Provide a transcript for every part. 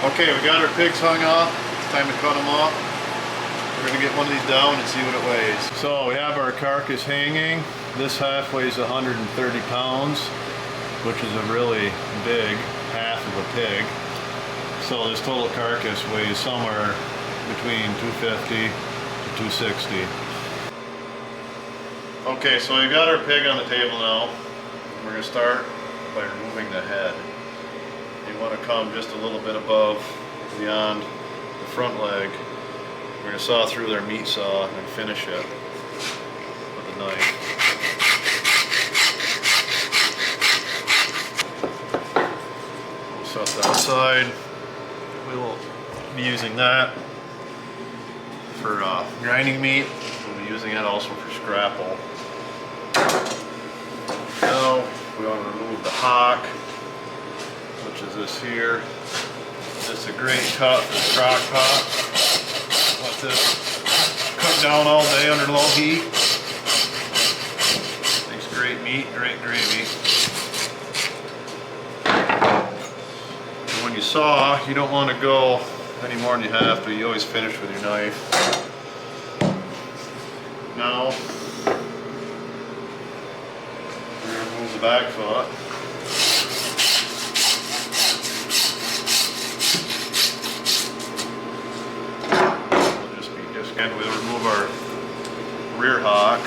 Okay, we got our pigs hung off. It's time to cut them off. We're gonna get one of these down and see what it weighs. So we have our carcass hanging. This half weighs 130 pounds, which is a really big half of a pig. So this total carcass weighs somewhere between 250 to 260. Okay, so we've got our pig on the table now. We're gonna start by removing the head. You want to come just a little bit above, beyond the front leg. We're going to saw through their meat saw and finish it with a knife. We'll set that aside. We will be using that for grinding meat. We'll be using it also for scrapple. Now we want to remove the hock, which is this here. It's a great cut for the crock pot. Let this cook down all day under low heat. Makes great meat, great gravy. And when you saw, you don't want to go any more than you have to. You always finish with your knife. Now, we're going to remove the back foot. And we'll remove our rear hock.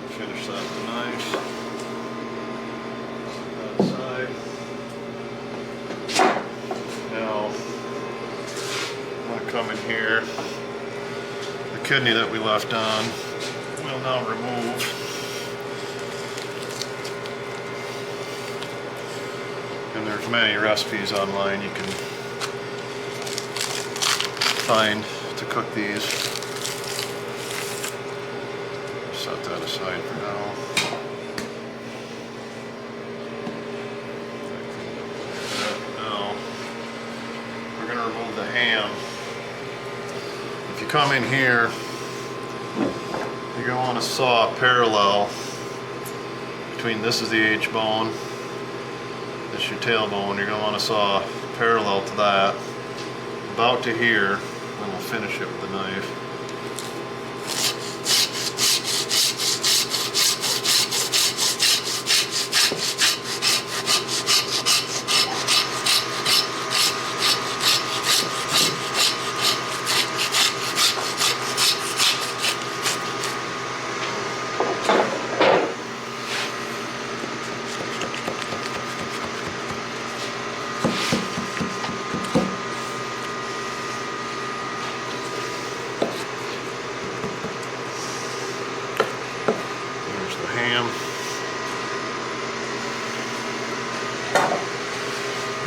Finish that with the knife. That side. Now, I'm going to come in here. The kidney that we left on, we'll now remove. And there's many recipes online you can find to cook these. Set that aside for now. Now, we're going to remove the ham. If you come in here, you're going to want to saw parallel between this is the H-bone. This is your tailbone. You're going to want to saw parallel to that, about to here, and we'll finish it with the knife.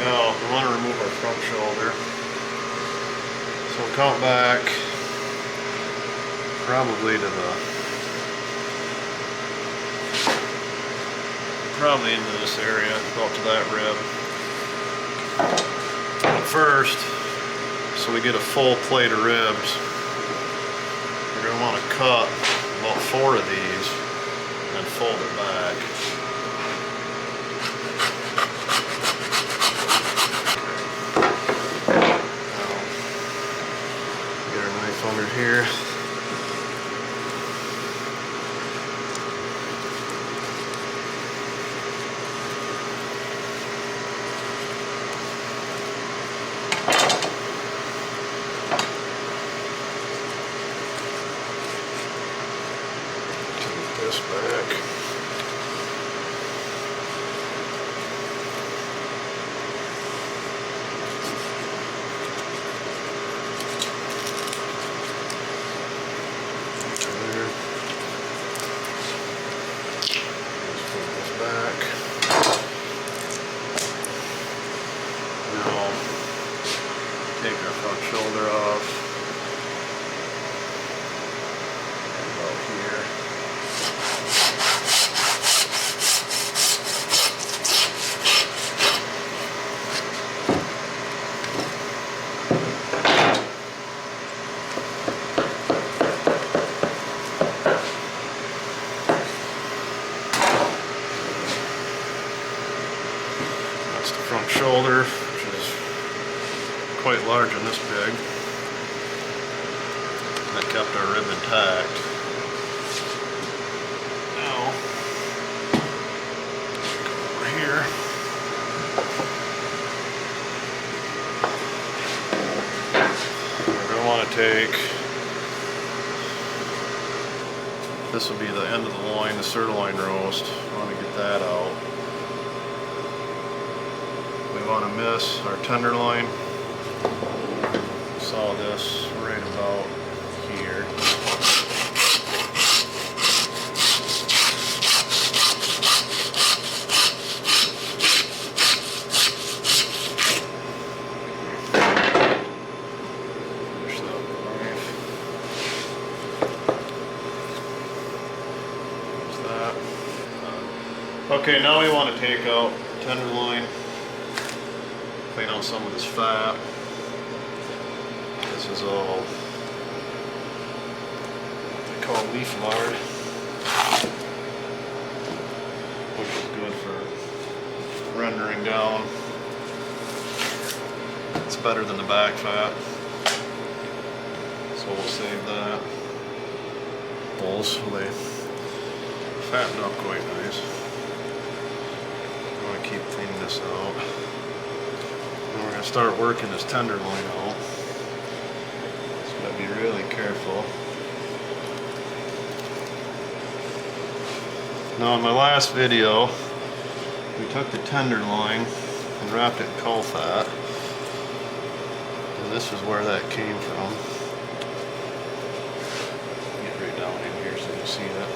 Now, we want to remove our front shoulder. So we'll count back probably into this area, about to that rib. But first, so we get a full plate of ribs, we're going to want to cut about 4 of these and then fold it back. Under here. Take this back. Take our front shoulder off. About here. front shoulder, which is quite large on this pig. That kept our rib intact. Now, come over here. We're going to want to take, this will be the end of the loin, the sirloin roast. We want to get that out. We want to miss our tenderloin. Saw this right about here. Push that knife. There's that. Okay, now we want to take out tenderloin. Clean out some of this fat. This is all what they call leaf lard, which is good for rendering down. It's better than the back fat, so we'll save that. Bulls, they fatten up quite nice. I'm going to keep cleaning this out. And we're going to start working this tenderloin out. So gotta be really careful. Now in my last video, we took the tenderloin and wrapped it in cull fat. And this is where that came from. Get right down in here so you can see it.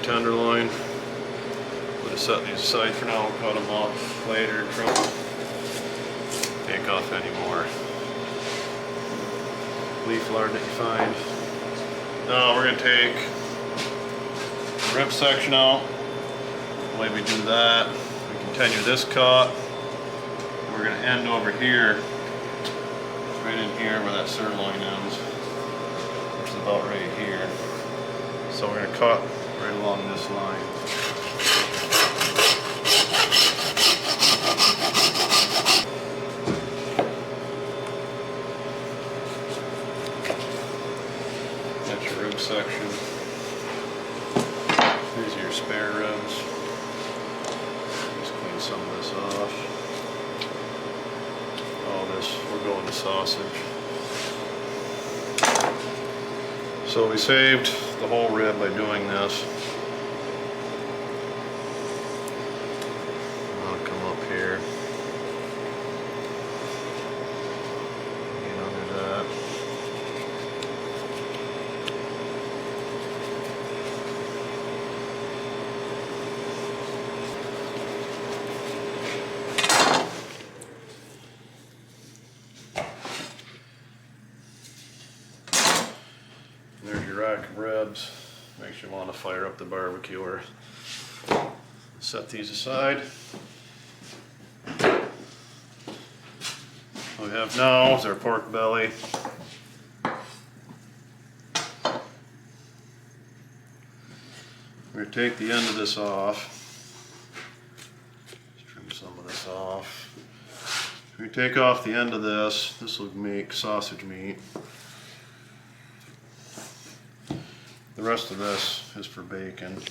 Tenderloin. We'll just set these aside for now. We'll cut them off later. Trim them. Take off any more leaf lard that you find. Now we're going to take the rib section out. The way we do that, we continue this cut. We're going to end over here, right in here where that sirloin ends, which is about right here. So we're going to cut right along this line. That's your rib section. These are your spare ribs. Just clean some of this off. All this will go in the sausage. So we saved the whole rib by doing this. I'll come up here. And under that. There's your rack of ribs. Makes you want to fire up the barbecue or set these aside. What we have now is our pork belly. We're going to take the end of this off. Let's trim some of this off. If we take off the end of this, this will make sausage meat. The rest of this is for bacon.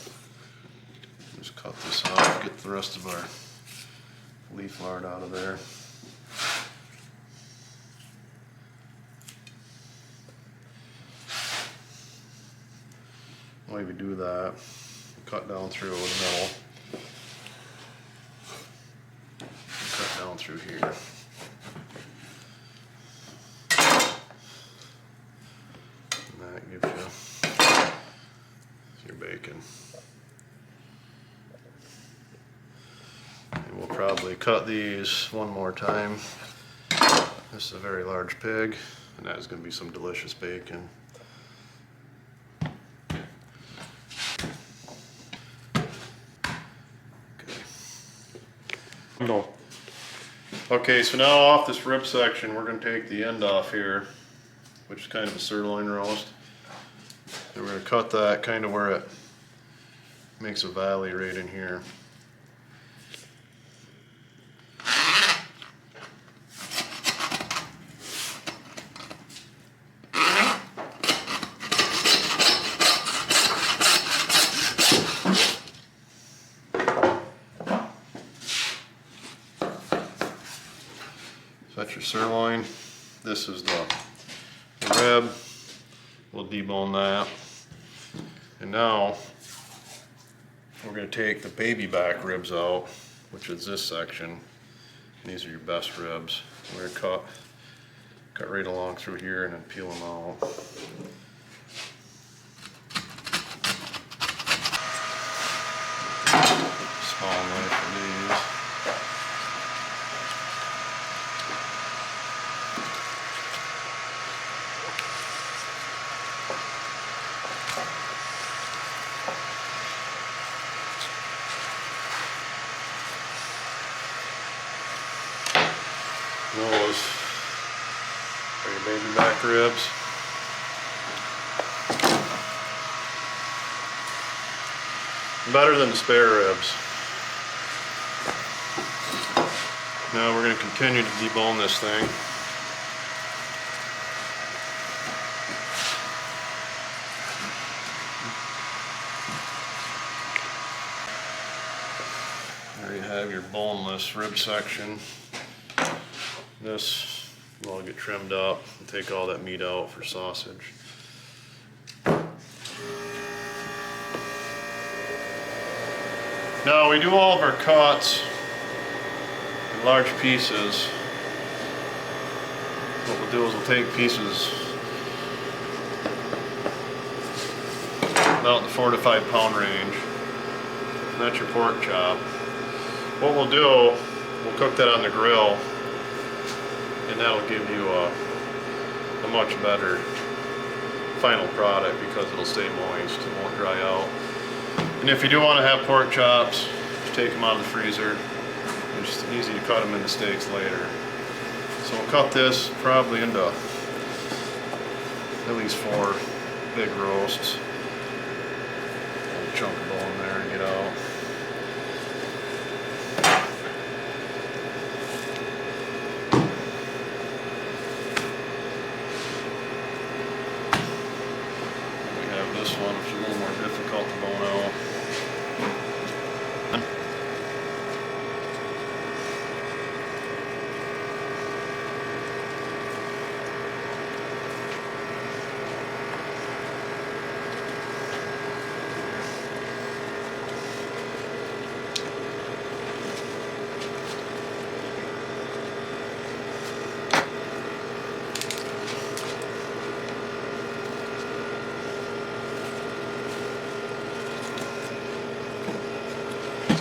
Just cut this off, get the rest of our leaf lard out of there. The way we do that, cut down through the middle. Cut down through here. And that gives you your bacon. And we'll probably cut these one more time. This is a very large pig, and that is going to be some delicious bacon. No. Okay, so now off this rib section, we're going to take the end off here, which is kind of a sirloin roast. And we're going to cut that kind of where it makes a valley right in here. So that's your sirloin. This is the rib. We'll debone that. And now we're going to take the baby back ribs out, which is this section. And these are your best ribs. We're going to cut right along through here and then peel them out. Small knife for these. Those are your baby back ribs. Better than the spare ribs. Now we're going to continue to debone this thing. There you have your boneless rib section. This will all get trimmed up and take all that meat out for sausage. Now we do all of our cuts in large pieces. What we'll do is we'll take pieces about in the 4 to 5 pound range. And that's your pork chop. What we'll do, we'll cook that on the grill, and that'll give you a much better final product because it'll stay moist and won't dry out. And if you do want to have pork chops, just take them out of the freezer. It's just easy to cut them into steaks later. So we'll cut this probably into at least 4 big roasts. A chunk of bone there and get out. This one, which is a little more difficult to bone out.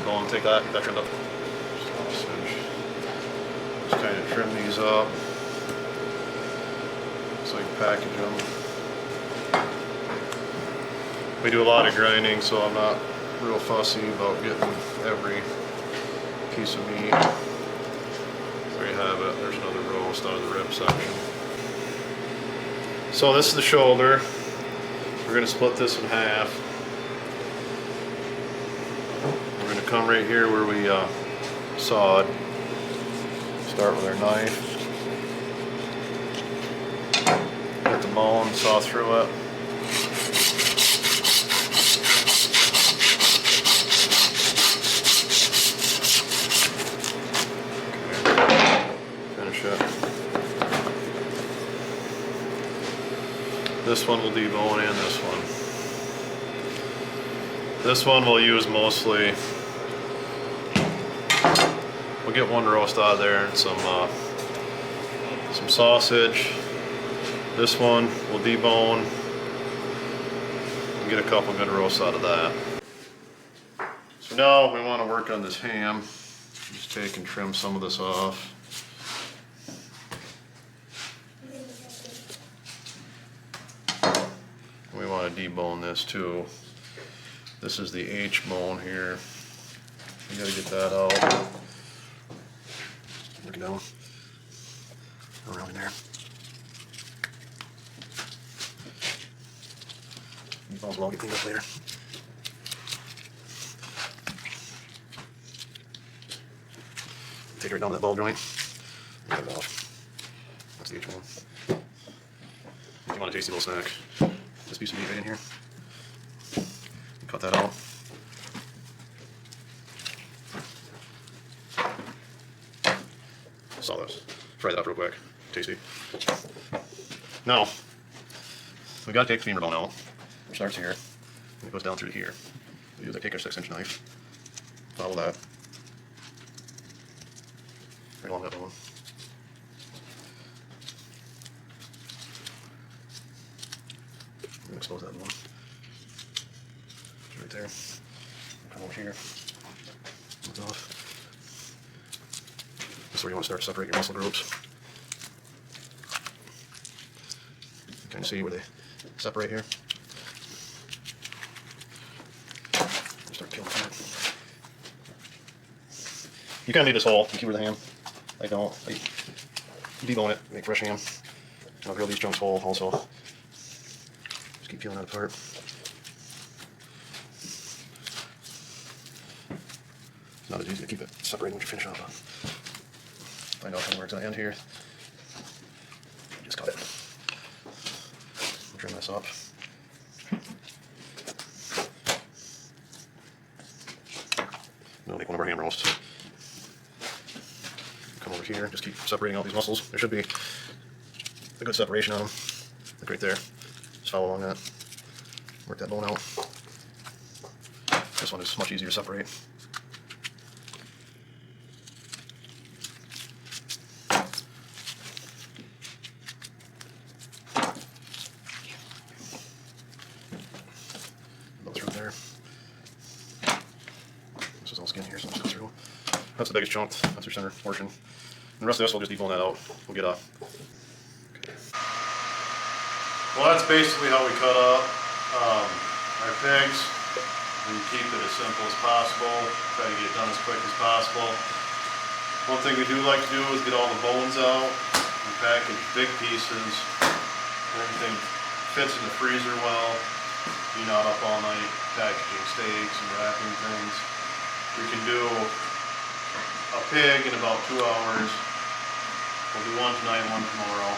Go and take that back into sausage. Just kind of trim these up so I can package them. We do a lot of grinding, so I'm not real fussy about getting every piece of meat. There you have it. There's another roast out of the rib section. So this is the shoulder. We're going to split this in half. Come right here where we sawed. Start with our knife. Get the bone, saw through it. Okay. Finish it. This one will debone and this one. This one we'll use mostly. We'll get one roast out of there and some sausage. This one we'll debone and get a couple good roasts out of that. So now we want to work on this ham. Just take and trim some of this off. We want to debone this too. This is the H bone here. You got to get that out. down. Go around in there. These balls will all get cleaned up later. Take it right down to that ball joint. Get it off. That's the H1. If you want a tasty little snack, this piece of meat right in here. Cut that out. Saw this. Fry that up real quick. Tasty. Now, we gotta take the femur bone out. It starts here, and it goes down through to here. We use a take our 6-inch knife. Follow that. Right along that bone. And expose that bone. Right there. Come over here. That's off. This is where you want to start separating your muscle groups. You kind of see where they separate here. Start peeling from it. You kind of need this whole to keep with the ham. I don't. I debone it, make fresh ham. I'll grill these chunks whole also. Just keep peeling that apart. It's not as easy to keep it separated once you finish off. Find out where it's going to end here. Just cut it. Trim this up. We'll make one of our ham roasts. Come over here, just keep separating all these muscles. There should be a good separation on them. Like right there. Just follow along that. Work that bone out. This one is much easier to separate. Go through there. This is all skin here, so let's go through. That's the biggest chunk. That's your center portion. And the rest of this, we'll just debone that out. We'll get off. Okay. Well, that's basically how we cut up our pigs. We keep it as simple as possible. Try to get it done as quick as possible. One thing we do like to do is get all the bones out and package big pieces. Everything fits in the freezer well. You're not up all night packaging steaks and wrapping things. We can do a pig in about 2 hours. We'll do one tonight, one tomorrow,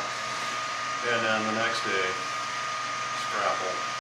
and then the next day, scrapple.